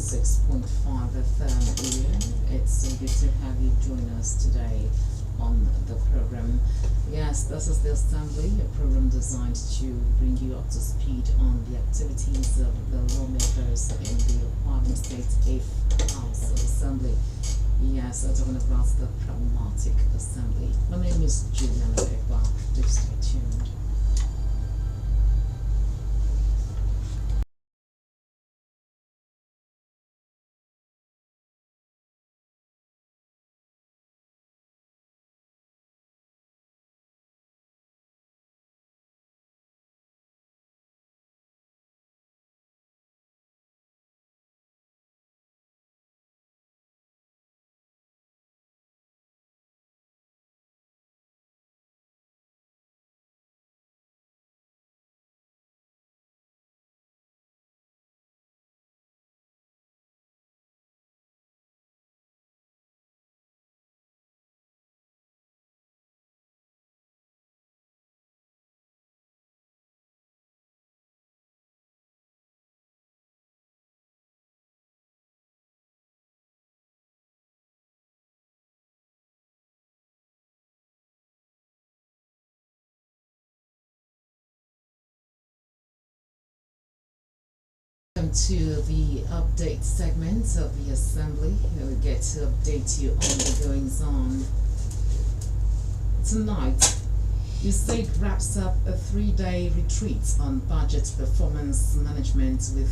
106.5 FM here. It's good to have you join us today on the program. Yes, this is the Assembly, a program designed to bring you up to speed on the activities of the lawmakers in the Kwara State 8th House of Assembly. Yes, we're talking about the Pragmatic Assembly. My name is Juliana EKPA. Please stay tuned. Welcome to the update segment of the Assembly. We get to update you on the goings on. Tonight, the state wraps up a 3-day retreat on budget performance management with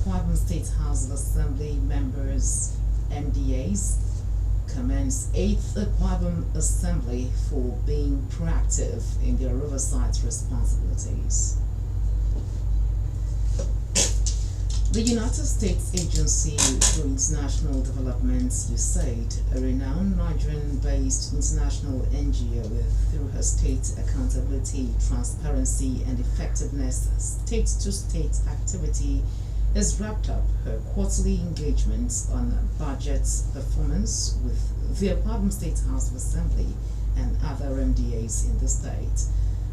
Kwara State House of Assembly members, MDAs, commends 8th Kwara Assembly for being proactive in their oversight responsibilities. The United States Agency for International Development, USAID, a renowned Nigerian-based international NGO through her state accountability, transparency, and effectiveness state-to-state activity, has wrapped up her quarterly engagements on budget performance with the Kwara State House of Assembly and other MDAs in the state.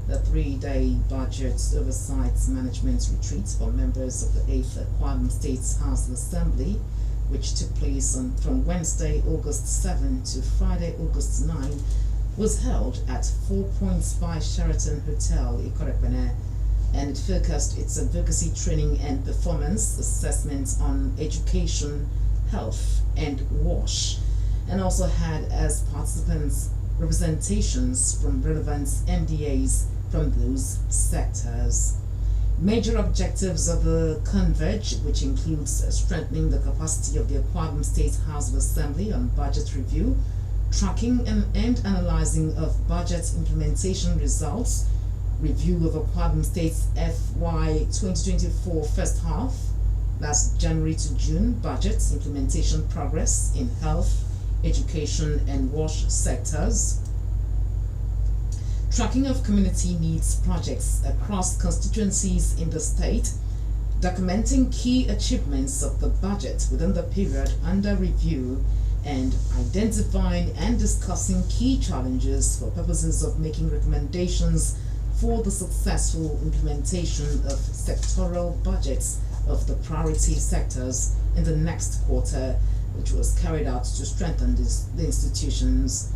The 3-day budget oversight management retreat for members of the 8th Kwara State House of Assembly, which took place from Wednesday, August 7 to Friday, August 9, was held at 4 Points by Sheraton Hotel, Enquiry, and it focused its advocacy training and performance assessments on education, health, and WASH, and also had as participants representations from relevant MDAs from those sectors. Major objectives of the Converge, which includes strengthening the capacity of the Kwara State House of Assembly on budget review, tracking and analyzing of budget implementation results, review of Kwara State's FY 2024 first half, that's January to June, budget implementation progress in health, education, and WASH sectors, tracking of community needs projects across constituencies in the state, documenting key achievements of the budget within the period under review, and identifying and discussing key challenges for purposes of making recommendations for the successful implementation of sectoral budgets of the priority sectors in the next quarter, which was carried out to strengthen the institutions.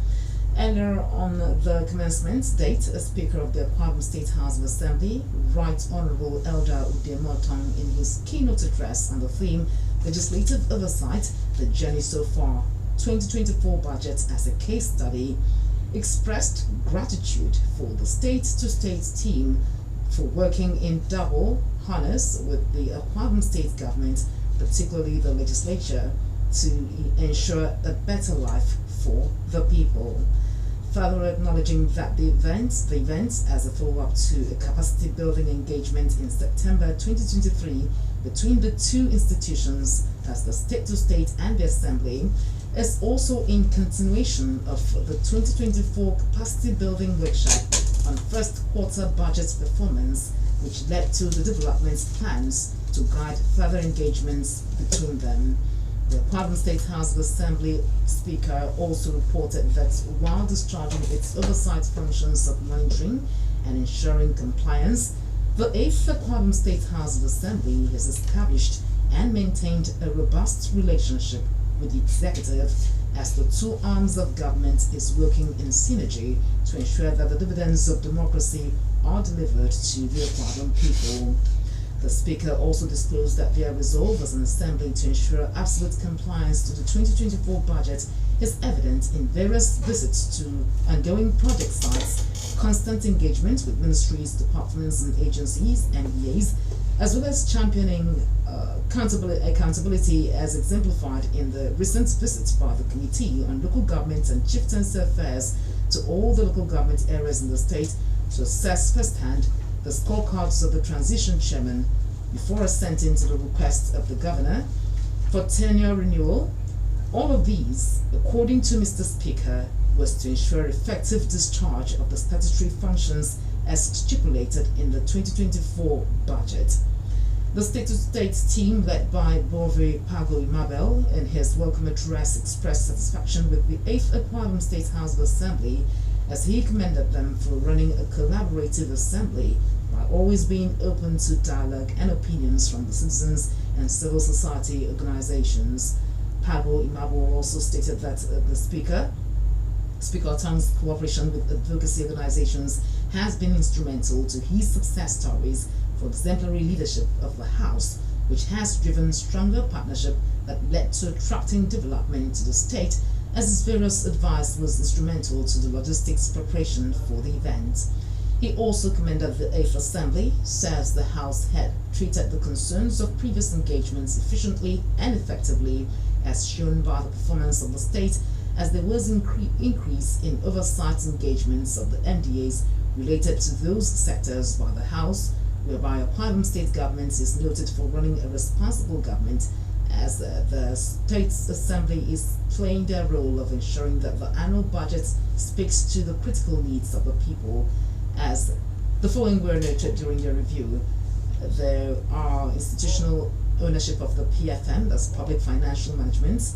Earlier on the commencement date, a Speaker of the Kwara State House of Assembly, Right Honourable Elder Udemotong, in his keynote address on the theme Legislative Oversight, the Journey So Far 2024 Budget as a Case Study, expressed gratitude for the state-to-state team for working in double harness with the Kwara State government, particularly the legislature, to ensure a better life for the people. Further acknowledging that the event as a follow-up to a capacity building engagement in September 2023 between the two institutions as the state-to-state and the Assembly, is also in continuation of the 2024 capacity building workshop on first quarter budget performance, which led to the development plans to guide further engagements between them. The Kwara State House of Assembly Speaker also reported that while discharging its oversight functions of monitoring and ensuring compliance, the 8th Kwara State House of Assembly has established and maintained a robust relationship with the executive as the two arms of government is working in synergy to ensure that the dividends of democracy are delivered to the Akwa Ibom people. The Speaker also disclosed that their resolve as an assembly to ensure absolute compliance to the 2024 budget is evident in various visits to ongoing project sites, constant engagement with ministries, departments and agencies, NEAs, as well as championing accountability as exemplified in the recent visits by the Committee on Local Government and Chieftaincy Affairs to all the local government areas in the state to assess firsthand the scorecards of the transition chairman before assenting to the request of the governor for tenure renewal. All of these, according to Mr. Speaker, was to ensure effective discharge of the statutory functions as stipulated in the 2024 budget. The state-to-state team led by Bove Pago Imabel in his welcome address expressed satisfaction with the 8th Akwa Ibom State House of Assembly as he commended them for running a collaborative assembly by always being open to dialogue and opinions from the citizens and civil society organizations. Pago Imabel also stated that the Speaker Tong's cooperation with advocacy organizations has been instrumental to his success stories for exemplary leadership of the House, which has driven stronger partnership that led to attracting development to the state, as his various advice was instrumental to the logistics preparation for the event. He also commended the 8th Assembly, says the House had treated the concerns of previous engagements efficiently and effectively, as shown by the performance of the state, as there was increase in oversight engagements of the MDAs related to those sectors by the House, whereby Akwa Ibom State government is noted for running a responsible government, as the State Assembly is playing their role of ensuring that the annual budget speaks to the critical needs of the people. As the following were noted during the review, there are institutional ownership of the PFM, that's public financial management,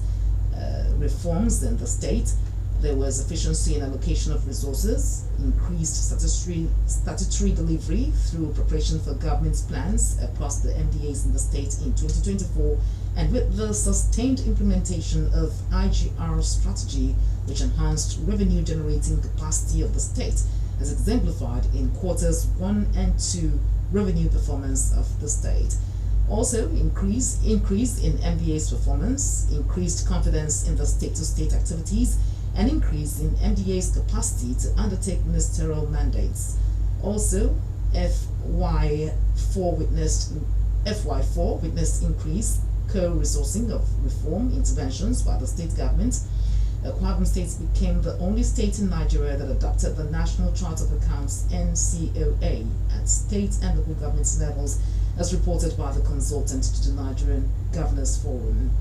reforms in the state. There was efficiency in allocation of resources, increased statutory delivery through preparation for government's plans across the MDAs in the state in 2024, and with the sustained implementation of IGR strategy, which enhanced revenue generating capacity of the state, as exemplified in quarters 1 and 2 revenue performance of the state. Also, increase in MDA's performance, increased confidence in the state-to-state activities, and increase in MDA's capacity to undertake ministerial mandates. Also, FY4 witnessed increased co-resourcing of reform interventions by the state government. Akwa Ibom State became the only state in Nigeria that adopted the National Chart of Accounts (NCOA) at state and local government levels, as reported by the consultant to the Nigerian Governors Forum.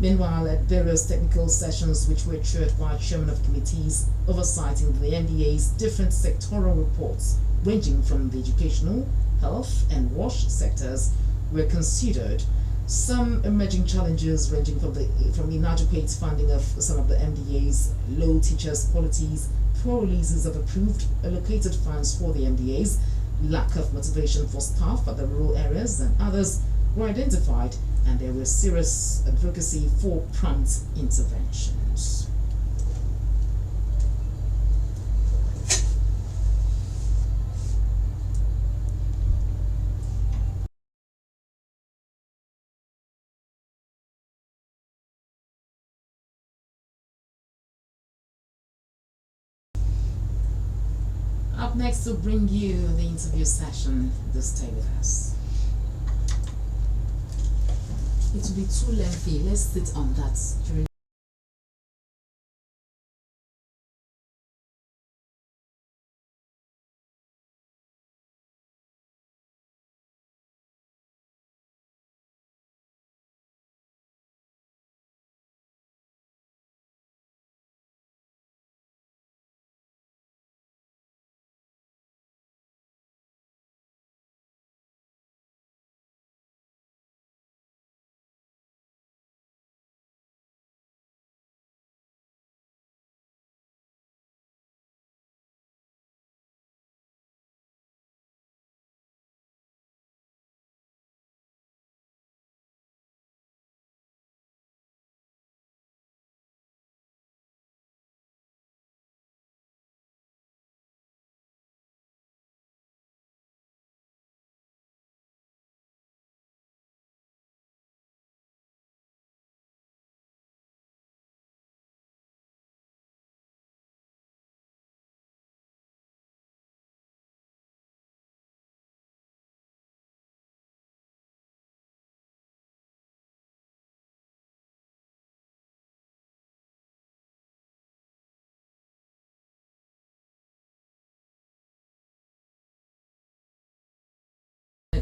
Meanwhile, at various technical sessions which were chaired by chairmen of committees oversighting the NDA's different sectoral reports, ranging from the educational, health, and WASH sectors, were considered. Some emerging challenges ranging from inadequate funding of some of the MDAs, low teachers' qualities, poor releases of approved allocated funds for the MDAs, lack of motivation for staff at the rural areas, and others were identified, and there was serious advocacy for prompt interventions. Up next, to bring you the interview session. Just stay with us. It will be too lengthy. Let's sit on that during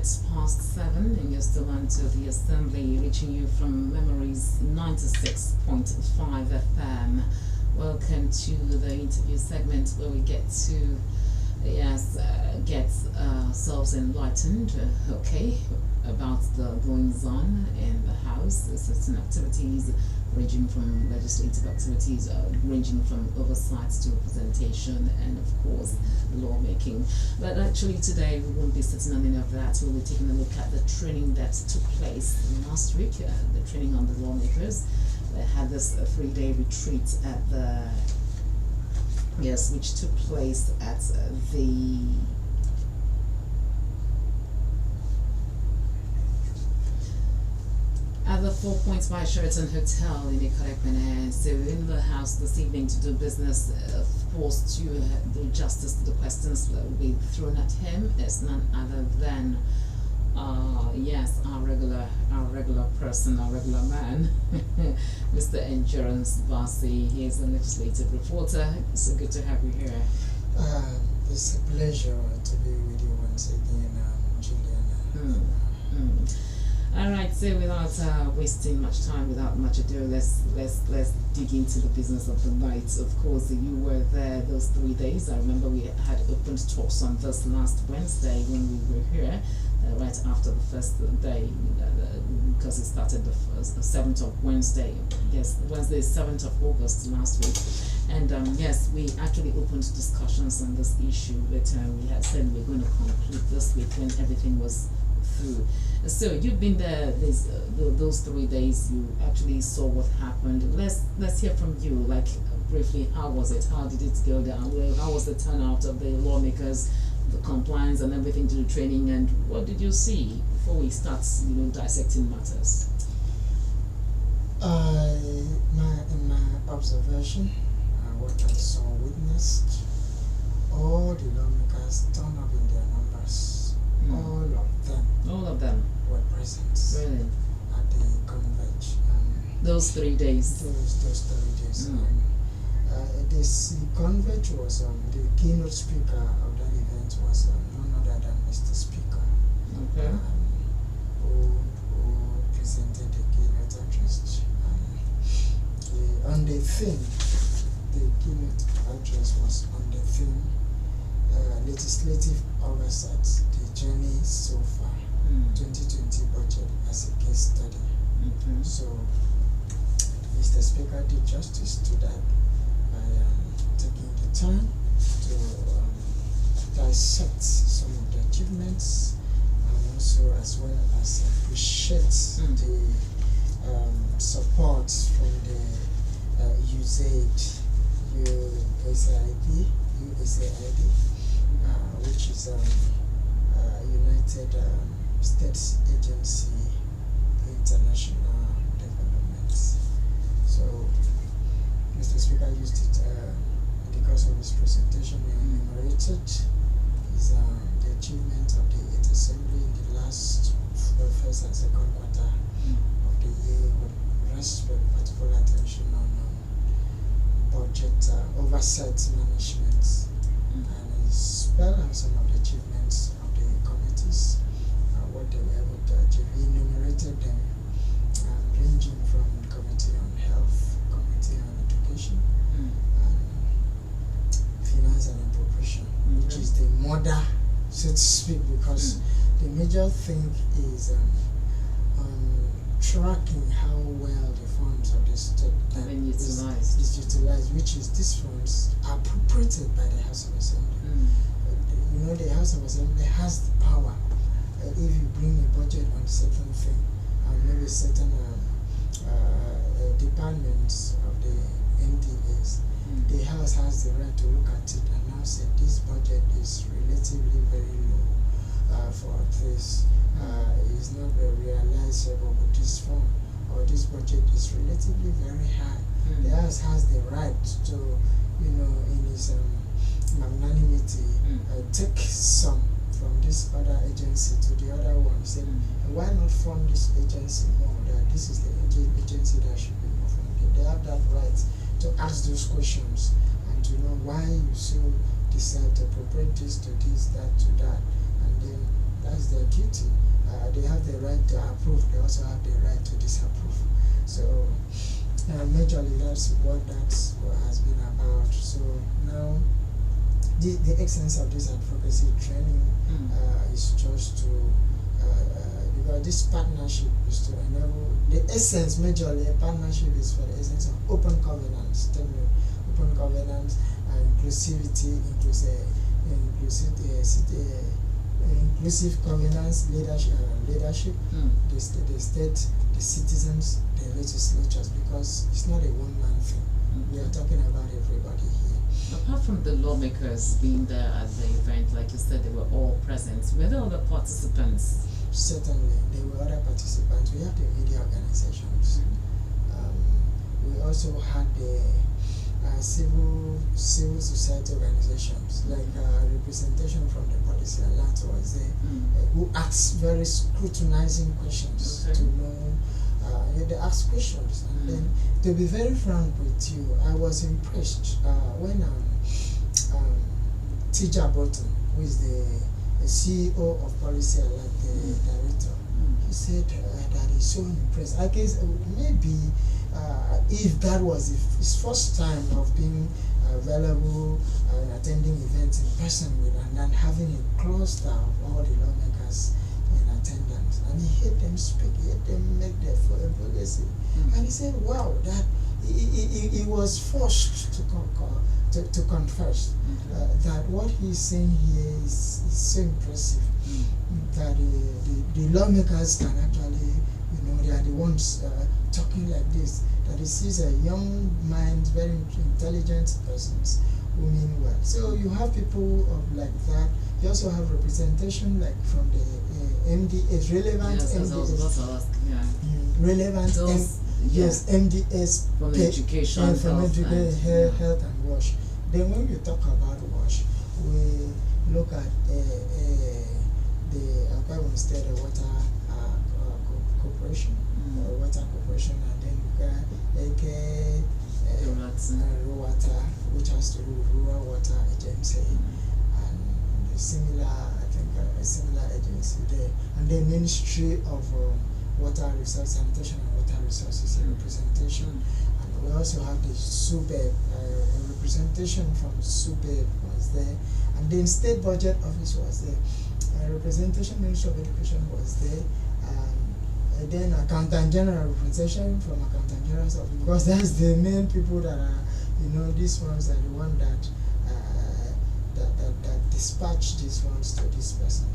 minutes past 7, and you're still on to the Assembly, reaching you from Memories 96.5 FM. Welcome to the interview segment where we get to get ourselves enlightened, about the goings on in the House, certain activities ranging from legislative activities, ranging from oversight to representation, and of course lawmaking. But actually today we won't be sitting on any of that. We'll be taking a look at the training that took place last week, the training on the lawmakers. They had this 3-day retreat at which took place at the 4 Points by Sheraton Hotel in Enquiry. So in the House this evening to do business, of course, to do justice to the questions that will be thrown at him is none other than our regular person, our regular man, Mr. Endurance Vasi. He is a legislative reporter. So good to have you here. It's a pleasure to be with you once again, Juliana. Alright, so without wasting much time, without much ado, let's dig into the business of the night. Of course, you were there those 3 days. I remember we had opened talks on this last Wednesday when we were here, right after the first day, because it started the 7th of Wednesday. Yes, Wednesday, 7th of August last week. And yes, we actually opened discussions on this issue, but we had said we're going to conclude this week when everything was through. So you've been there those 3 days. You actually saw what happened. Let's hear from you. Like briefly, how was it? How did it go down? How was the turnout of the lawmakers, the compliance, and everything to the training? And what did you see before we start, dissecting matters? In my observation, what I saw, witnessed, all the lawmakers turned up in their numbers. All of them were present. Really? At the convention. Those 3 days. Those 3 days. The convention was the keynote speaker of that event was none other than Mr. Speaker. Okay. Who presented the keynote address. On the theme, the keynote address was on the theme legislative oversight, the journey so far, 2020 budget as a case study. So Mr. Speaker did justice to that by taking the time to dissect some of the achievements, and also as well as appreciate the support from the USAID, which is United States Agency International Development. So Mr. Speaker used it in the course of his presentation. He enumerated the achievement of the 8th Assembly in the last first and second quarter of the year, with particular attention on budget oversight management, and he spelled out some of the achievements of the committees, what they were able to achieve. He enumerated them, ranging from Committee on Health, Committee on Education, and Finance and Appropriation, which is the mother, so to speak, because the major thing is tracking how well the funds of the state is utilized, which is these funds are appropriated by the House of Assembly. The House of Assembly has the power. If you bring a budget on certain thing, maybe certain departments of the MDAs, the House has the right to look at it and now say this budget is relatively very low for this. Is not realizable with this fund, or this budget is relatively very high. The House has the right to, in its magnanimity, take some from this other agency to the other one. Say, why not fund this agency more? That this is the agency that should be more funded. They have that right to ask those questions and to know why you so decide to appropriate this to this, that to that, and then That's their duty. They have the right to approve. They also have the right to disapprove. So majorly that's what has been about. So now the essence of this advocacy training is just to because this partnership is to enable the essence. Majorly a partnership is for the essence of open governance, open governance and inclusivity, inclusive governance, leadership, the state, the citizens, the legislatures, because it's not a one-man thing. We are talking about everybody here. Apart from the lawmakers being there at the event, like you said, they were all present. Were there other participants? Certainly, there were other participants. We have the media organizations. We also had the civil society organizations, like representation from the policy alliance was there, who asked very scrutinizing questions to know. They asked questions, and then to be very frank with you, I was impressed when Tija Burton, who is the CEO of Policy Alliance, the director, he said that he's so impressed. I guess maybe if that was his first time of being available, attending events in person with, and then having a cluster of all the lawmakers in attendance, and he heard them speak, he heard them make their policy, and he said, "Wow, that he was forced to confess that what he's saying here is so impressive, that the lawmakers can actually, they are the ones talking like this, that he sees a young mind, very intelligent persons who mean well." So you have people of like that. You also have representation like from the MDS, relevant MDS, relevant MDS from education, health and WASH. Then when we talk about WASH, we look at the Akwa State Water Corporation, Water Corporation, and then we got water, which has to do with rural water agency, and the similar, I think a similar agency there, and the Ministry of Water Resources, Sanitation and Water Resources, representation, and we also have the SUBEB, a representation from SUBEB was there, and then State Budget Office was there, a representation, Ministry of Education was there, and then Accountant General representation from Accountant General's office, because that's the main people that are, these ones are the one that dispatch these ones to this person.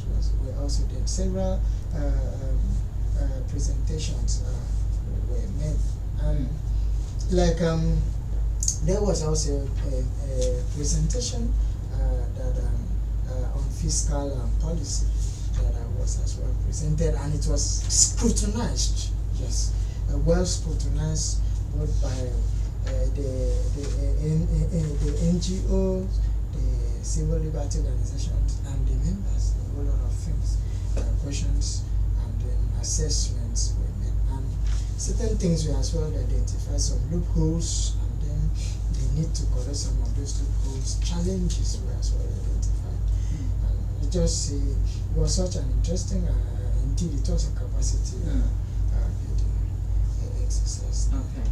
We also did several presentations were made, and like there was also a presentation that on fiscal policy that was as well presented, and it was scrutinized, yes, well scrutinized both by the NGOs, the civil liberty organizations, and the members. A whole lot of things, questions, and then assessments were made, and certain things were as well identified, some loopholes, and then they need to correct some of those loopholes. Challenges were as well identified, and it just it was such an interesting, indeed it was a capacity building exercise. Okay.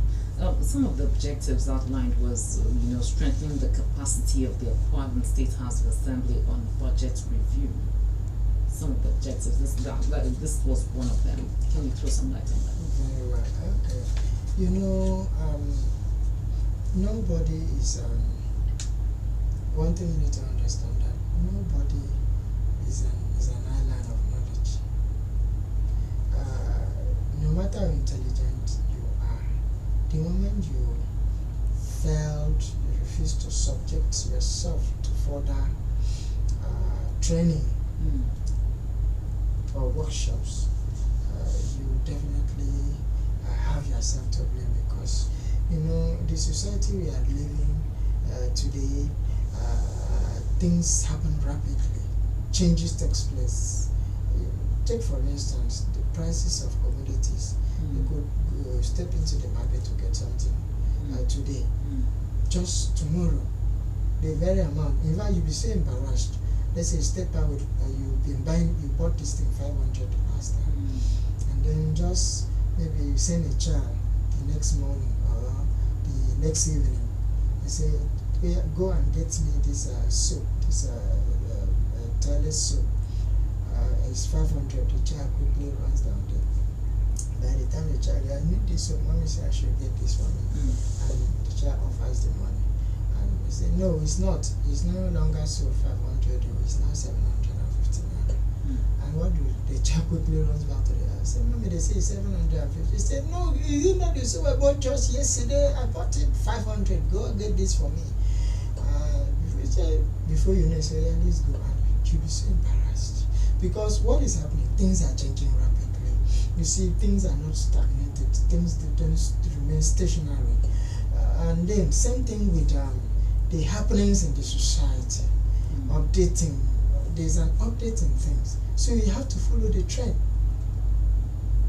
Some of the objectives outlined was, strengthening the capacity of the Akwa State House of Assembly on budget review. Some of the objectives. This was one of them. Can you throw some light on that? Very well. Okay. Nobody is. One thing you need to understand that nobody is an island of knowledge. No matter how intelligent you are, the moment you failed, you refused to subject yourself to further training or workshops, you definitely have yourself to blame, because the society we are living today, things happen rapidly, changes takes place. Take for instance the prices of commodities. You could step into the market to get something today, just tomorrow the very amount, in fact you'll be so embarrassed let's say State Power, you bought this thing 500 last time, and then just maybe you send a child the next morning or the next evening, you say, go and get me this soap, this toilet soap. It's 500. The child quickly runs down there. By the time the child, I need this soap, mommy said I should get this for me, and the child offers the money, and we say no, it's not. It's no longer so 500. It's now 750 naira. And what do the child quickly runs back to the house? Say, mommy, they say 750. He said, no, you know the soap I bought just yesterday. I bought it 500. Go get this for me. Before you know, say, yeah, let's go, and you'll be so embarrassed. Because what is happening? Things are changing rapidly. You see, things are not stagnated. Things don't remain stationary. And then same thing with the happenings in the society. Updating. There's an update in things. So you have to follow the trend.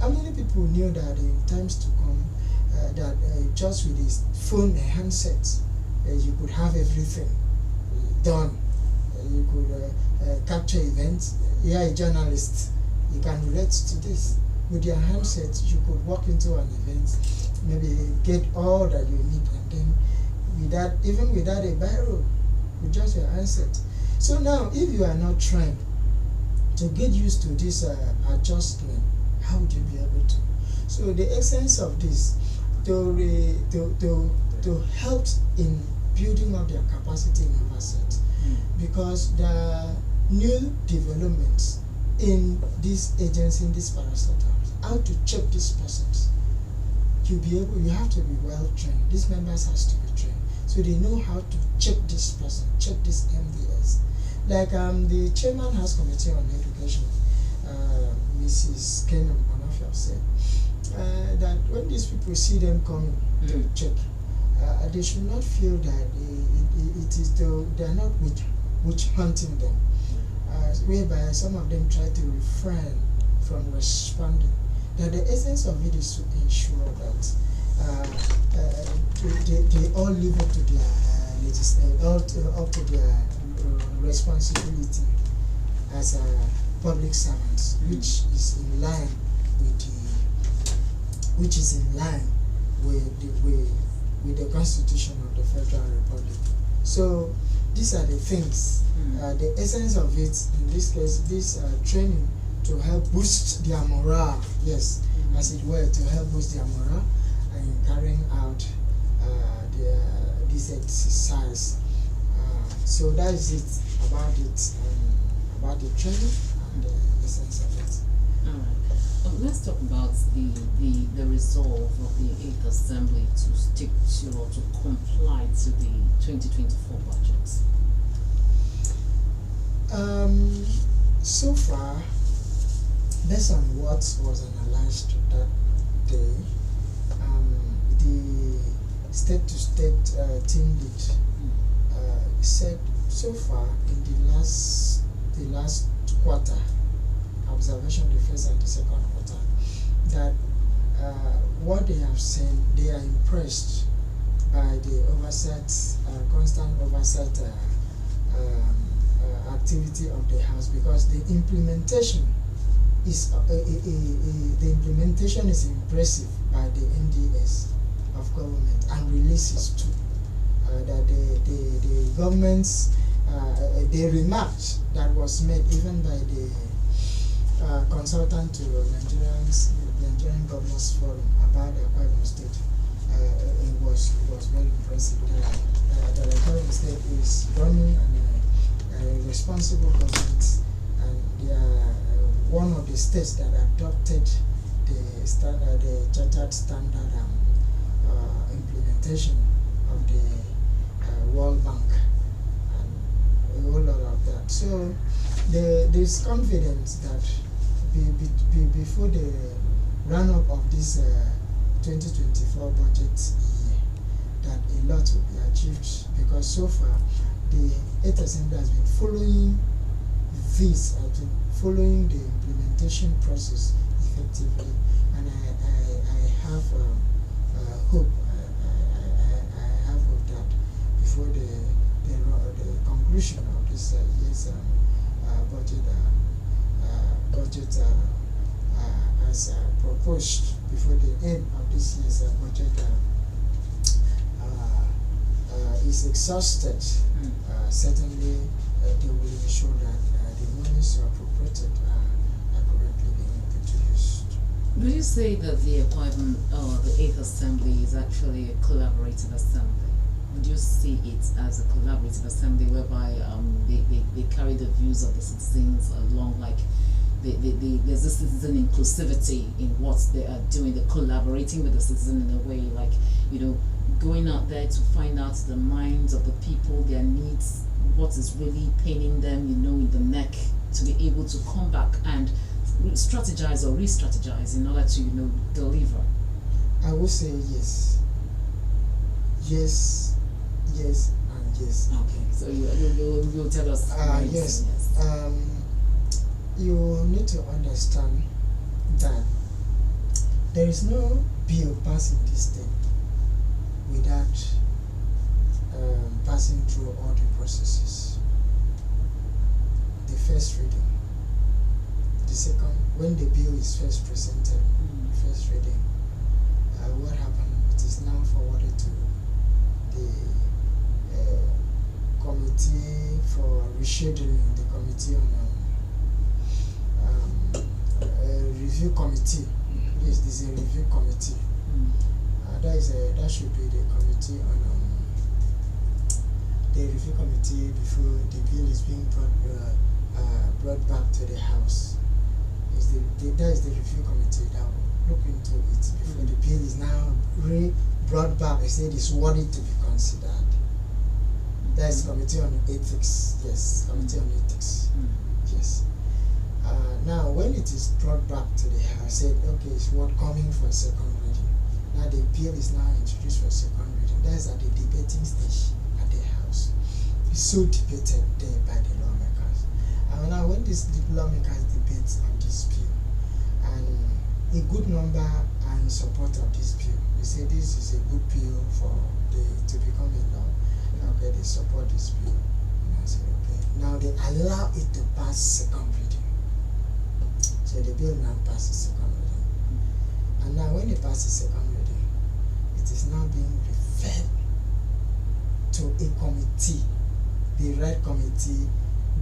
How many people knew that in times to come, that just with his phone and handset, you could have everything done. You could capture events. You are a journalist. You can relate to this. With your handset, you could walk into an event, maybe get all that you need, and then even without a biro, with just your handset. So now, if you are not trying to get used to this adjustment, how would you be able to? So the essence of this, to help in building up their capacity in oversight, because the new developments in this agency, in this parastatals, how to check these persons. You have to be well trained. These members has to be trained, so they know how to check this person, check this MDS. Like the chairman House Committee on Education, Mrs. Kenan Onofia said that when these people see them coming to check, they should not feel that they are not witch hunting them, whereby some of them try to refrain from responding. That the essence of it is to ensure that they all live up to their responsibility as public servants, which is in line with the Constitution of the Federal Republic. So these are the things, the essence of it, in this case, this training to help boost their morale, yes, as it were, to help boost their morale and carrying out this exercise. So that is it about the training and the essence of it. All right. Let's talk about the resolve of the 8th Assembly to stick to or to comply to the 2024 budget. So far, based on what was analyzed that day, the state-to-state team lead said so far in the last quarter, observation the first and the second quarter, that what they have seen, they are impressed by the oversight, constant oversight activity of the House, because the implementation is impressive by the MDS of government and releases too. That the government's the remarks that was made even by the consultant to Nigerian Governors Forum about the Akwa Ibom State, it was very impressive. The Akwa Ibom State is running a responsible government, and they are one of the states that adopted the chartered standard implementation of the World Bank and a whole lot of that. So there's confidence that before the run-up of this 2024 budget year, that a lot will be achieved, because so far the 8th Assembly has been following following the implementation process effectively, and I have hope. I have hope that before the conclusion of this year's is exhausted, certainly they will ensure that the monies appropriated are correctly being introduced. Would you say that the appointment or the 8th Assembly is actually a collaborative assembly? Would you see it as a collaborative assembly whereby they carry the views of the citizens along, like there's this citizen inclusivity in what they are doing, they're collaborating with the citizen in a way, like, you know, going out there to find out the minds of the people, their needs, what is really paining them, you know, in the neck, to be able to come back and strategize or re-strategize in order to, you know, deliver? I would say yes. Yes, yes, and yes. Okay, so you'll tell us. Yes. You need to understand that there is no bill passed in this state without passing through all the processes. The first reading, the second, when the bill is first presented, first reading, what happened? It is now forwarded to the committee for rescheduling, the committee on review committee. Yes, this is a review committee. That should be the committee on the review committee before the bill is being brought back to the House. That is the review committee that will look into it before the bill is now brought back. I said it's worthy to be considered. That is committee on ethics. Yes, committee on ethics. Yes. Now, when it is brought back to the House, said, okay, it's what coming for second reading. Now the bill is now introduced for second reading. That is at the debating stage at the House. It's so debated there by the lawmakers. And now when the lawmakers debate on this bill, and a good number are in support of this bill, they say this is a good bill for to become a law. Okay, they support this bill. And I said, okay. Now they allow it to pass second reading. So the bill now passes second reading. And now when it passes second reading, it is now being referred to a committee, the right committee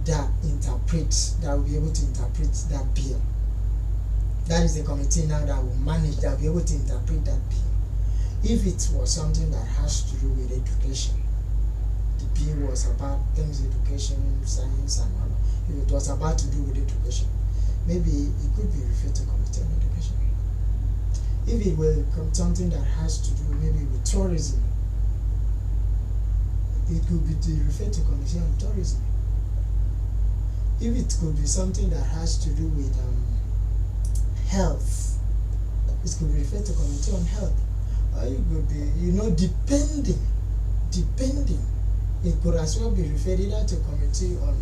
that will be able to interpret that bill. That is the committee now that will manage, that will be able to interpret that bill. If it was something that has to do with education, the bill was about things, education, science, and all. If it was about to do with education, maybe it could be referred to Committee on Education. If it were something that has to do maybe with tourism, it could be referred to Committee on Tourism. If it could be something that has to do with health, it could be referred to Committee on Health. Or it could be, you know, depending, it could as well be referred either to Committee on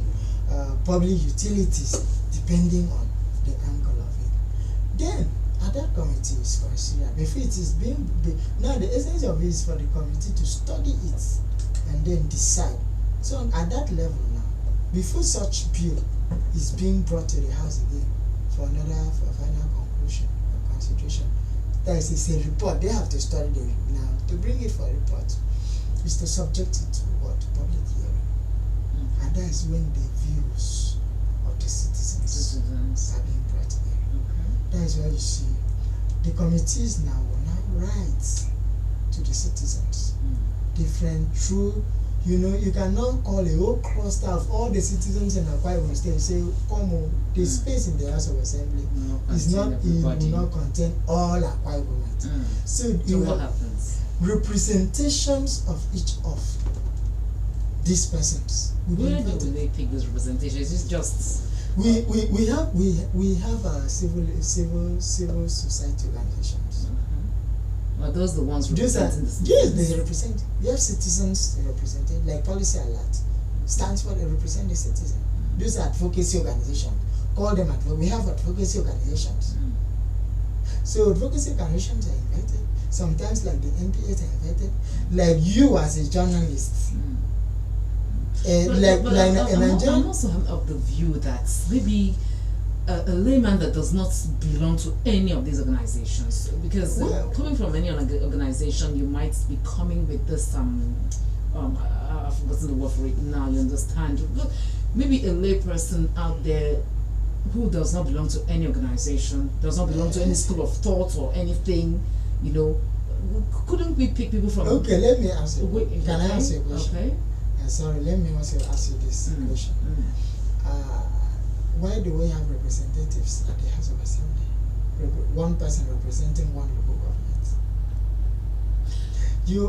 Public Utilities, depending on the angle of it. Then, that committee is considered. Before it is now the essence of it is for the committee to study it and then decide. So at that level now, before such bill is being brought to the House again for final conclusion or consideration, that is a report. They have to study the now to bring it for a report. Is to subject it to what? Public hearing. And that is when the views of the citizens are being brought in. Okay. That is why you see the committees now will now write to the citizens. Different through, you know, you cannot call a whole cluster of all the citizens in Akwa Ibom State and say, come on, the space in the House of Assembly is not, it will not contain all Akwa Ibom. So what happens? Representations of each of these persons. Where do they pick this representation? Is it just we have civil society organizations. Are those the ones representing the citizens? Yes, they represent. We have citizens represented, like Policy Alert stands for they represent the citizen. Those are advocacy organizations. Call them advocacy. We have advocacy organizations. So advocacy organizations are invited. Sometimes, like the NPAs are invited. Like you as a journalist. I'm also of the view that maybe a layman that does not belong to any of these organizations, because coming from any organization, you might be coming with this I've forgotten the word for it now, you understand. Look, maybe a lay person out there who does not belong to any organization, does not belong to any school of thought or anything, you know, couldn't we pick people from... Okay, let me ask you. Can I ask you a question? Okay. Sorry, let me also ask you this question. Why do we have representatives at the House of Assembly? One person representing one local government.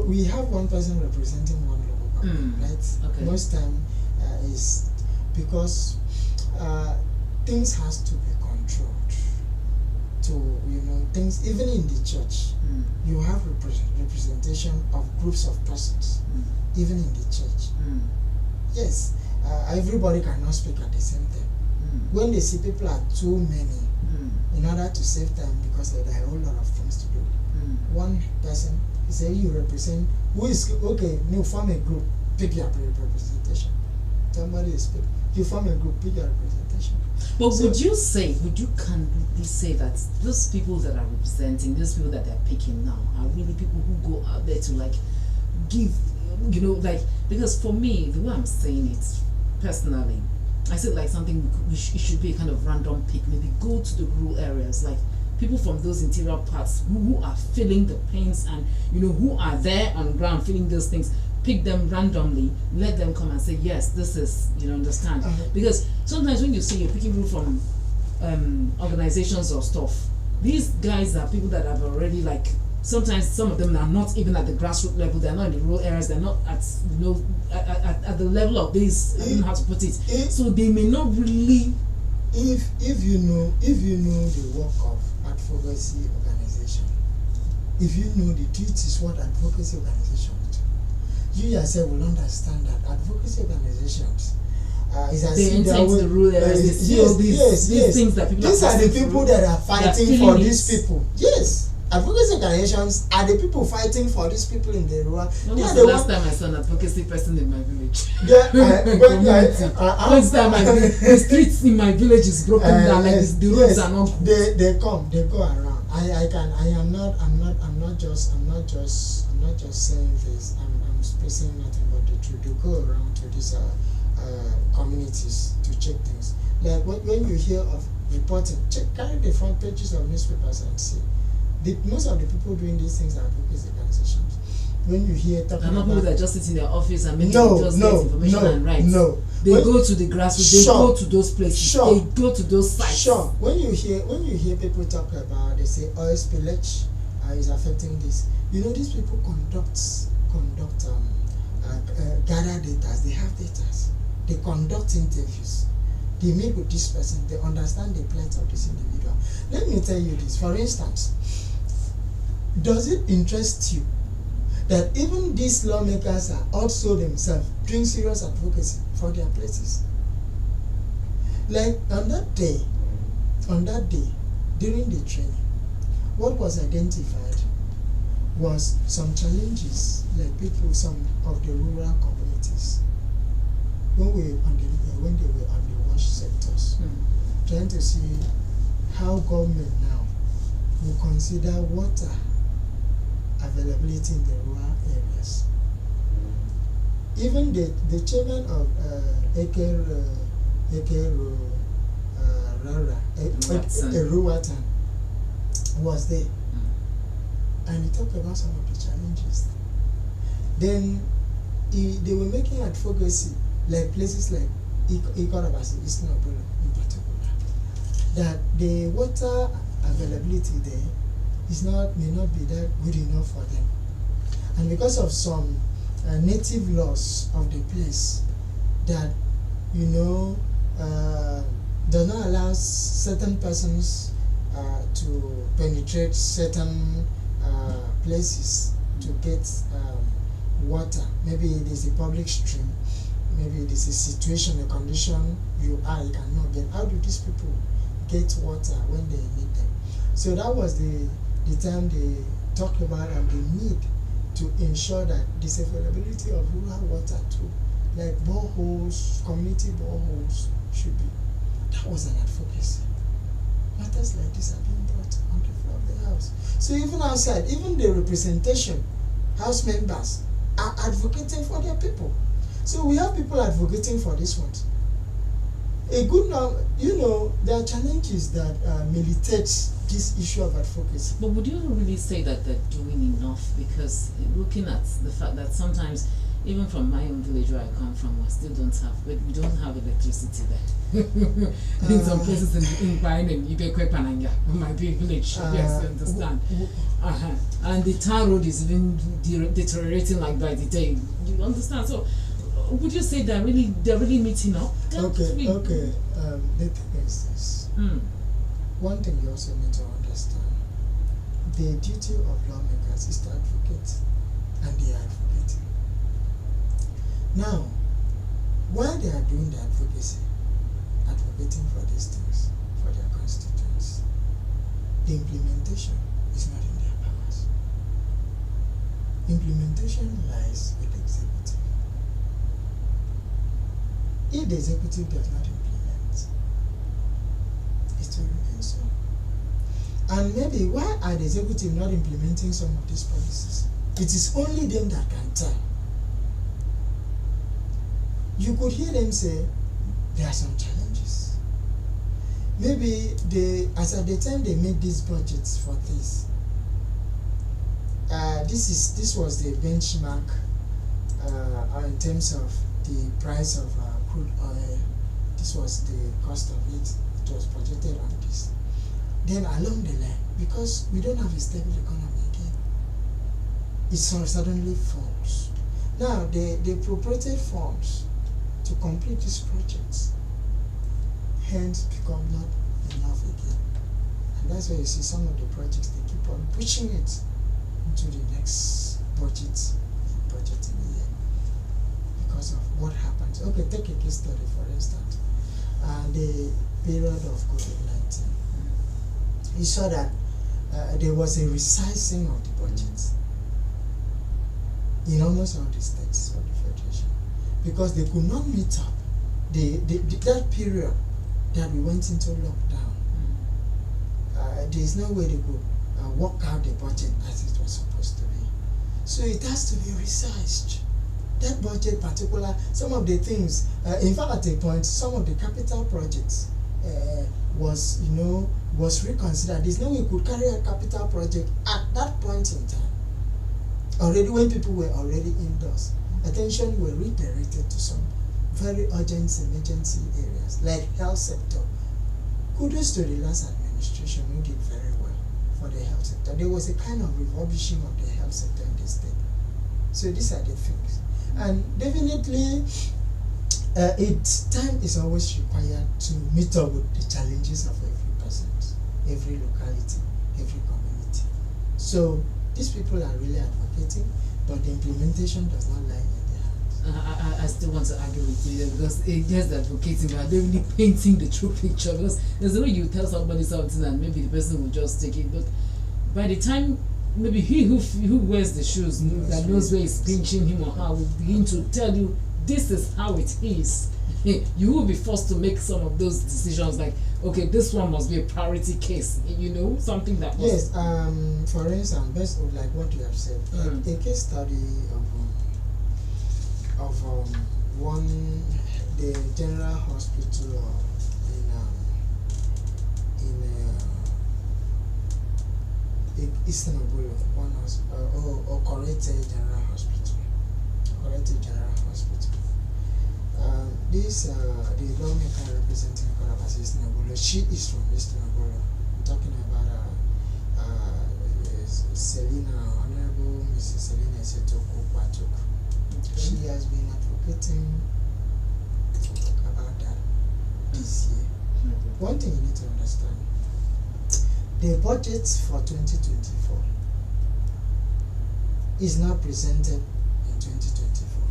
We have one person representing one local government, right? Okay. Most time is because things has to be controlled. To, you know, things, even in the church, you have representation of groups of persons, even in the church. Yes, everybody cannot speak at the same time. When they see people are too many, in order to save time, because there are a whole lot of things to do, one person, say you represent, who is, okay, you form a group, pick your representation. Somebody is speaking. You form a group, pick your representation. But so, would you candidly say that those people that are representing, those people that they're picking now, are really people who go out there to like give, you know, like, because for me, the way I'm saying it personally, I said like something, it should be a kind of random pick, maybe go to the rural areas, like people from those interior parts who are feeling the pains and, you know, who are there on ground feeling those things. Pick them randomly, let them come and say, yes, this is, you know, understand. Because sometimes when you see you're picking people from organizations or stuff, these guys are people that have already, like, sometimes some of them are not even at the grassroots level, they're not in the rural areas, they're not at, you know, at the level of this, I don't know how to put it. So they may not really... If you know the work of advocacy organization, if you know the duties what advocacy organization do, you yourself will understand that advocacy organizations is as they enter into the rural areas. These things that people. These are the people that are fighting for these people. Yes, advocacy organizations are the people fighting for these people in the rural. When was the last time I saw an advocacy person in my village? Last time the streets in my village is broken down, like the roads are not good. They go around. I'm not just saying this. I'm saying nothing but the truth. They go around to these communities to check things. Like when you hear of reporting, carry the front pages of newspapers and see. Most of the people doing these things are advocacy organizations. When you hear talking about people that just sit in their office and get information and write. They go to the grassroots. They go to those places. They go to those sites. When you hear people talk about, they say oil spillage is affecting this. You know, these people gather data. They have data. They conduct interviews. They meet with this person. They understand the plight of this individual. Let me tell you this. For instance, does it interest you that even these lawmakers are also themselves doing serious advocacy for their places? Like on that day, during the training, what was identified was some challenges, like some of the rural communities, when they were on the wash sectors, trying to see how government now will consider water availability in the rural areas. Even the chairman of Ruatan was there, and he talked about some of the challenges. Then they were making advocacy, like places like Ikorabasi, Eastern Obolo in particular, that the water availability there may not be that good enough for them, and because of some native laws of the place that does not allow certain persons to penetrate certain places to get water. Maybe it is a public stream, maybe it is a situation, a condition you cannot get. How do these people get water when they need them? So that was the time they talked about the need to ensure that this availability of rural water too, like boreholes, community boreholes should be. That was an advocacy. Matters like this are being brought on the floor of the house. So even outside, even the representation, house members are advocating for their people. So we have people advocating for this one. A good there are challenges that militate this issue of advocacy. But would you really say that they're doing enough? Because looking at the fact that sometimes, even from my own village where I come from, we still don't have, we don't have electricity there. In some places in Biden, EKPA might be a village, yes, you understand. And the tar road is even deteriorating like by the day. You understand? So, would you say they're really meeting up? Okay. The thing is this. One thing you also need to understand: the duty of lawmakers is to advocate, and they are advocating. Now, while they are doing the advocating for these things, for their constituents, the implementation is not in their powers. Implementation lies with the executive. If the executive does not implement, it will remain so. And maybe why are the executive not implementing some of these policies? It is only them that can tell. You could hear them say there are some challenges. Maybe as at the time they made these budgets for this, this was the benchmark in terms of the price of crude oil. This was the cost of it. It was projected on this. Then along the line, because we don't have a stable economy again, it suddenly falls. Now they appropriated funds to complete these projects, hence become not enough again. And that's why you see some of the projects, they keep on pushing it into the next budgeting year because of what happens. Okay, take a case study for instance. The period of COVID-19. You saw that there was a resizing of the budget in almost all the states of the Federation because they could not meet up that period that we went into lockdown. There is no way they could work out the budget as it was supposed to be. So it has to be resized. That budget particular, some of the things, in fact at a point, some of the capital projects was reconsidered. There's no way we could carry a capital project at that point in time. Already when people were already indoors, attention were redirected to some very urgent emergency areas like health sector. Kudos to the last administration who did very well for the health sector. There was a kind of refurbishing of the health sector in the state. So these are the things. And definitely time is always required to meet up with the challenges of every person, every locality, every community. So these people are really advocating, but the implementation does not lie in their hands. I still want to argue with you because it's just advocating, but they're really painting the true picture. Because there's a way you tell somebody something and maybe the person will just take it, but by the time maybe he who wears the shoes that knows where it's pinching him or her will begin to tell you this is how it is. You will be forced to make some of those decisions like, okay, this one must be a priority case, something that must... Yes, for instance, based on like what you have said, a case study of the general hospital in Eastern Obulo, one or Korete General Hospital. The lawmaker representing Korabasi Eastern Obulo, she is from Eastern Obulo. I'm talking about Honorable Mrs. Selina Setoko Kwatuk. She has been advocating about that this year. One thing you need to understand, the budget for 2024 is not presented in 2024.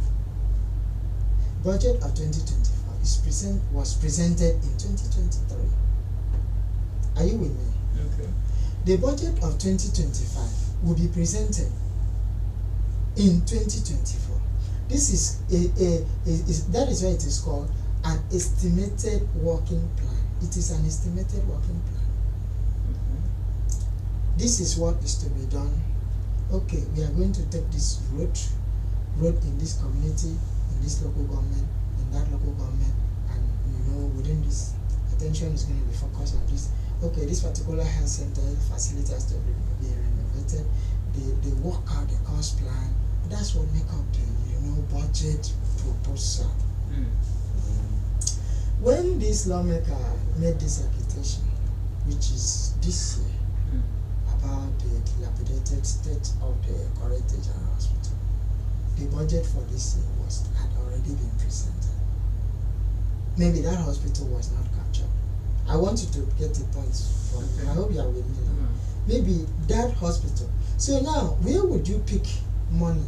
Budget of 2024 was presented in 2023. Are you with me? Okay. The budget of 2025 will be presented in 2024. This is that is why it is called an estimated working plan. It is an estimated working plan. This is what is to be done. Okay, we are going to take this route. road in this community, in this local government, in that local government, and within this, attention is going to be focused on this. Okay, this particular health center facility has to be renovated. They work out the cost plan. That's what make up the budget proposal. When this lawmaker made this application, which is this year, about the dilapidated state of the Enquiry General Hospital, the budget for this year had already been presented. Maybe that hospital was not captured. I want you to get the point from me. I hope you are with me now. Maybe that hospital. So now, where would you pick money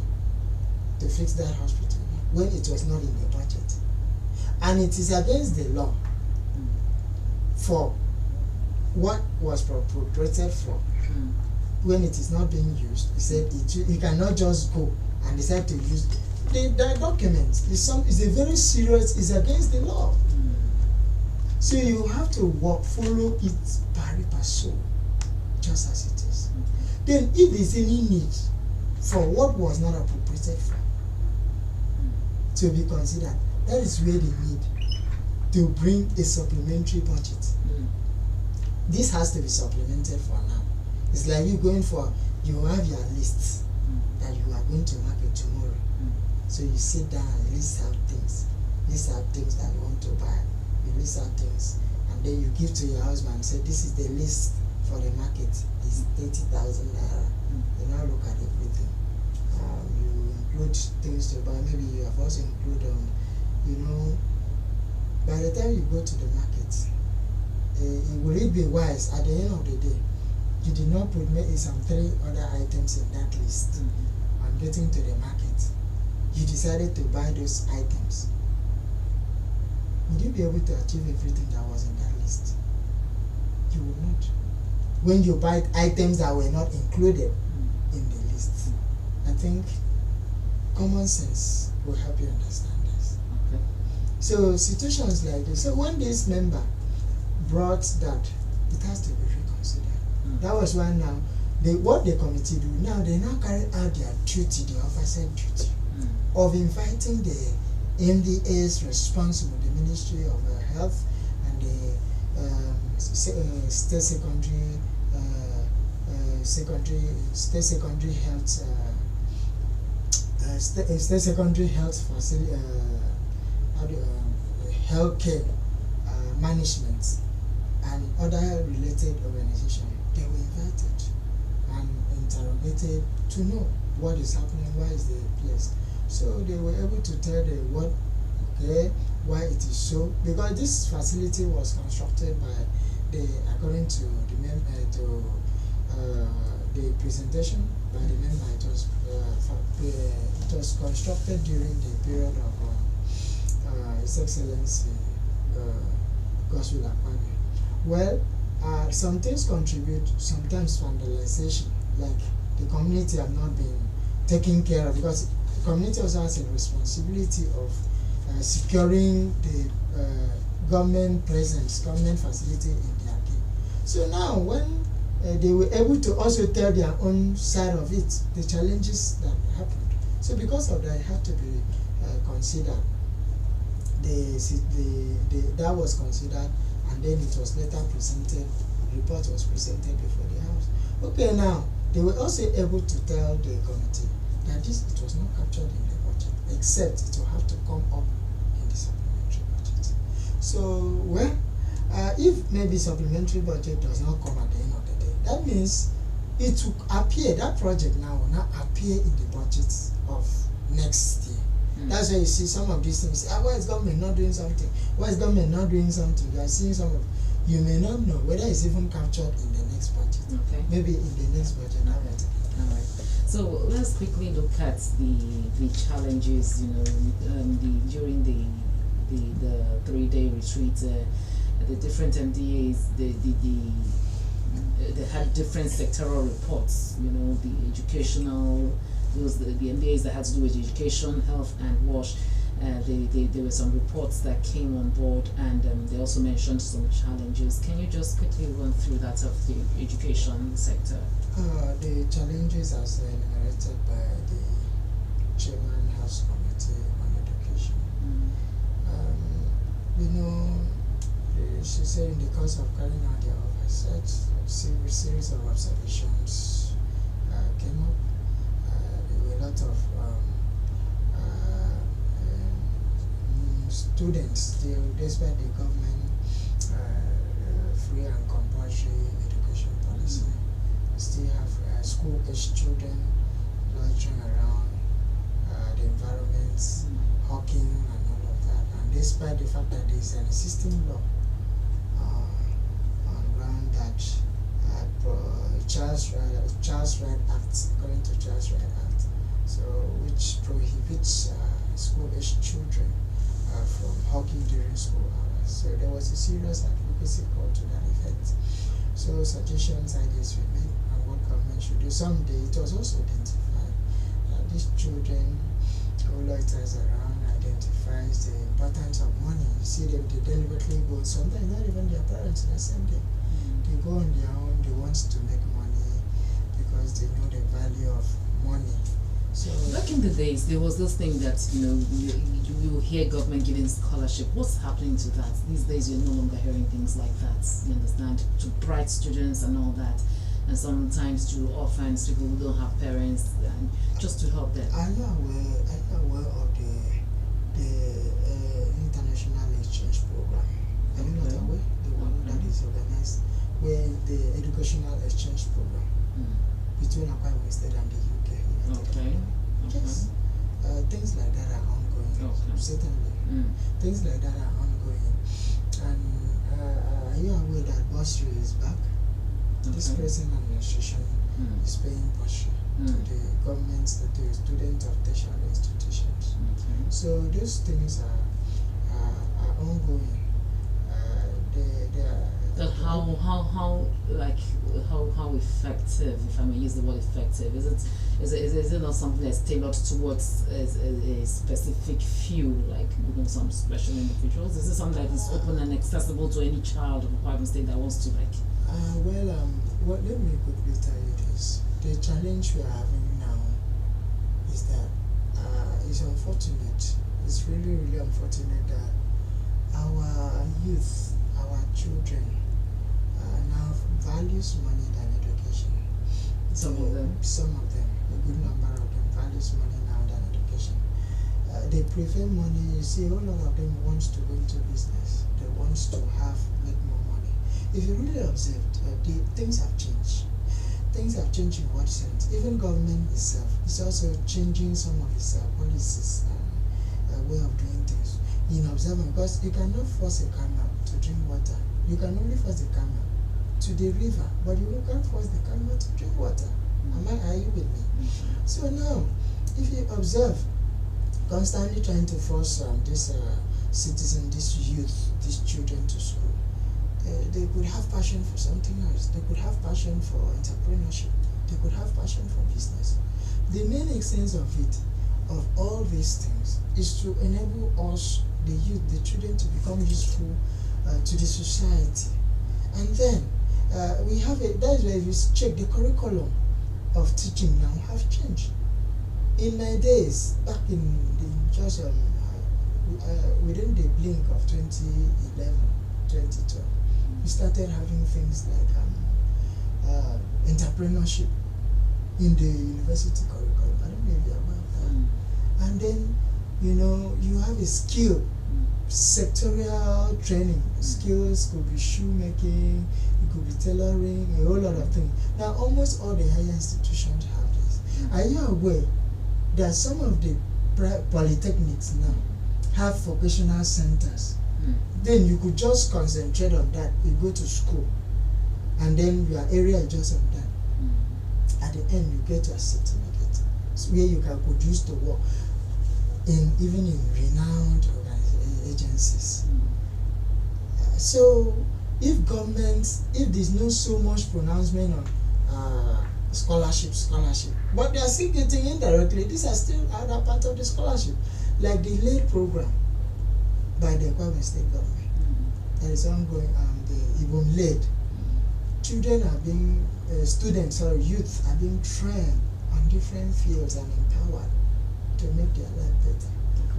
to fix that hospital when it was not in the budget? And it is against the law for what was appropriated for. When it is not being used, he said you cannot just go and decide to use the documents. It's a very serious, it's against the law. So you have to follow it pari passu, just as it is. Then if there is any need for what was not appropriated for to be considered, that is where they need to bring a supplementary budget. This has to be supplemented for now. It's like you have your list that you are going to market tomorrow. So you sit down and list out things that you want to buy. You list out things, and then you give to your husband and say, this is the list for the market. It's 80,000 naira. You now look at everything. You include things to buy. Maybe you have also included, by the time you go to the market, will it be wise at the end of the day? You did not put maybe some 3 other items in that list. On getting to the market, you decided to buy those items. Would you be able to achieve everything that was in that list? You would not. When you buy items that were not included in the list, I think common sense will help you understand this. Okay. So situations like this. So when this member brought that, it has to be reconsidered. That was why now what the committee do now, they now carry out their duty, the officer duty of inviting the MDAs responsible, the Ministry of Health and the state secondary health facility, healthcare management and other related organizations. They were invited and interrogated to know what is happening, why is the place. So they were able to tell them why it is so, because this facility was constructed by according to the presentation by the member, it was constructed during the period of His Excellency Godswill Akpabio. Well, some things contribute, sometimes vandalization, like the community have not been taken care of, because the community also has a responsibility of securing the government presence, government facility in their day. So now when they were able to also tell their own side of it, the challenges that happened. So because of that, it had to be considered. That was considered, and then it was later presented, the report was presented before the House. Okay, now, they were also able to tell the committee that it was not captured in the budget, except it will have to come up in the supplementary budget. So, if maybe supplementary budget does not come at the end of the day, that means it will appear, that project now will not appear in the budget of next year. That's why you see some of these things. Why is government not doing something? Why is government not doing something? You are seeing some of. You may not know whether it's even captured in the next budget. Okay. Maybe in the next budget. Okay. All right. So let's quickly look at the challenges. During the 3-day retreat, the different MDAs, they had different sectoral reports. The educational. The MBAs that had to do with education, health, and WASH. There were some reports that came on board, and they also mentioned some challenges. Can you just quickly run through that of the education sector? The challenges as enumerated by the chairman So in the course of carrying out their oversight, a series of observations came up. There were a lot of students, despite the government free and compulsory education policy, still have school-age children loitering around the environments, hawking and all of that. And despite the fact that there is an existing law on ground that Child's Right Act, according to Child's Right Act, so which prohibits school-age children from hawking during school hours. So there was a serious advocacy call to that effect. So suggestions, ideas were made on what government should do. Someday it was also identified that these children who loiters around identifies the importance of money. You see them, they deliberately go, sometimes not even their parents in the same day. They go on their own, they want to make money because they know the value of money. So back in the days, there was this thing that you hear government giving scholarship. What's happening to that? These days, you're no longer hearing things like that. You understand? To bright students and all that, and sometimes to orphans, people who don't have parents, and just to help them. Are you aware of the international exchange program? Are you not aware? The one that is organized, where the educational exchange program between Akwa Ibom State and the UK. Okay. Yes. Things like that are ongoing. Certainly. Things like that are ongoing. And are you aware that bursary is back? This present administration is paying bursary to the governments, to the students of tertiary institutions. So those things are ongoing. But how effective, if I may use the word effective, is it not something that's tailored towards a specific few, like some special individuals? Is it something that is open and accessible to any child of a private state that wants to well, let me quickly tell you this. The challenge we are having now is that it's unfortunate. It's really, really unfortunate that our youth, our children, now values money than education. Some of them, a good number of them values money now than education. They prefer money. You see, a whole lot of them wants to go into business. They want to make more money. If you really observe, things have changed. Things have changed in what sense? Even government itself is also changing some of its policies and way of doing things. In observing, because you cannot force a camel to drink water. You can only force the camel to the river, but you can't force the camel to drink water. Are you with me? So now, if you observe, constantly trying to force this citizen, this youth, these children to school, they could have passion for something else. They could have passion for entrepreneurship. They could have passion for business. The main essence of it, of all these things, is to enable us, the youth, the children, to become useful to the society. And then we have that's why if you check the curriculum of teaching now have changed. In my days, back in just within the blink of 2011, 2012, we started having things like entrepreneurship in the university curriculum. I don't know if you're aware of that. And then, you have a skill, sectorial training. Skills could be shoemaking, it could be tailoring, a whole lot of things. Now, almost all the higher institutions have this. Are you aware that some of the polytechnics now have vocational centers? Then you could just concentrate on that. You go to school, and then your area is just on that. At the end, you get your certificate, where you can produce the work even in renowned agencies. So, if there's no so much pronouncement on scholarship, but they are still getting indirectly. These are still other part of the scholarship, like the LAID program by the Akwa Ibom State government. That is ongoing. The Ibom LAID. Youth are being trained on different fields and empowered to make their life better.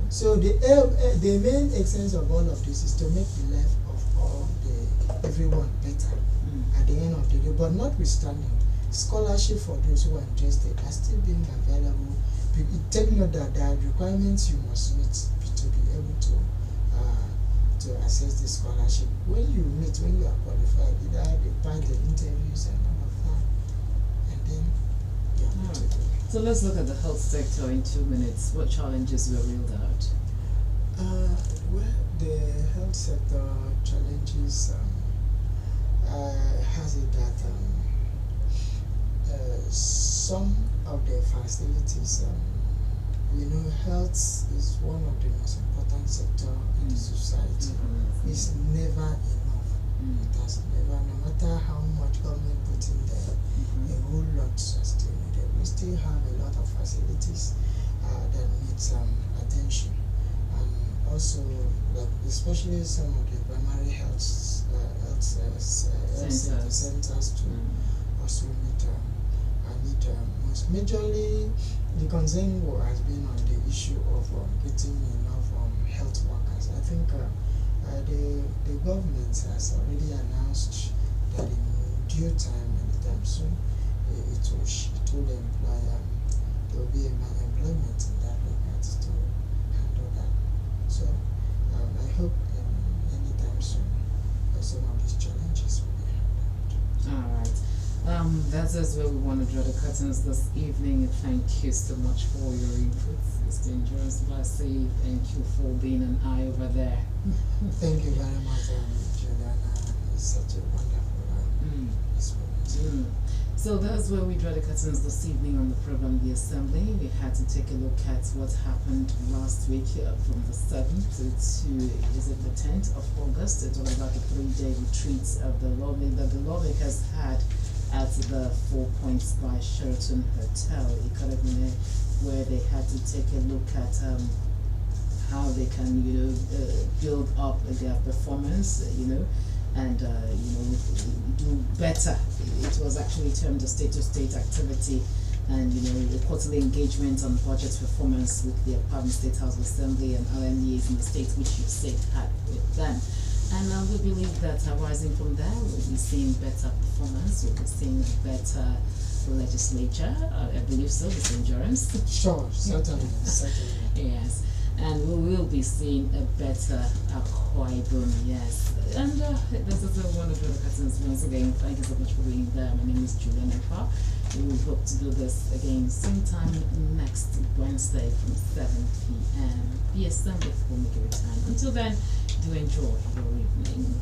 So the main essence of all of this is to make the life of all the everyone better at the end of the day. But notwithstanding, scholarship for those who are interested are still being available. Take note that there are requirements you must meet to be able to access the scholarship. When you are qualified, either they pass the interviews and all of that, and then you are able to do it. So let's look at the health sector in 2 minutes. What challenges were ruled out? Well, the health sector challenges has it that some of the facilities, health is one of the most important sector in the society. It's never enough. It has never, no matter how much government put in there, a whole lot are still needed. We still have a lot of facilities that need attention, and also, like especially some of the primary health centers too also need most majorly. The concern has been on the issue of getting enough health workers. I think the government has already announced that in due time, anytime soon, it will employ, there will be employment in that regard to handle that. So I hope anytime soon some of these challenges will be handled. All right. That is where we want to draw the curtains this evening. Thank you so much for your input, Mr. Endurance Blasi. Thank you for being an eye over there. Thank you very much, Juliana. It's such a wonderful experience. So that's where we draw the curtains this evening on the program, The Assembly. We had to take a look at what happened last week from the 7th to the 10th of August. It's all about the 3-day retreats of the lawmakers had at the 4 Points by Sheraton Hotel, Enquiry, where they had to take a look at how they can, build up their performance, and do better. It was actually termed a state-to-state activity, and the quarterly engagement on budget performance with the Apartment State House Assembly and LMEs in the states, which you said had with them. And we believe that arising from there, we'll be seeing better performance, we'll be seeing better legislature. I believe so, Mr. Endurance. Sure, certainly. Yes, and we will be seeing a better Akwa Ibom, yes. And this is one of the curtains once again. Thank you so much for being there. My name is Juliana. We will hope to do this again same time next Wednesday from 7 p.m. The Assembly will make a return. Until then, do enjoy your evening.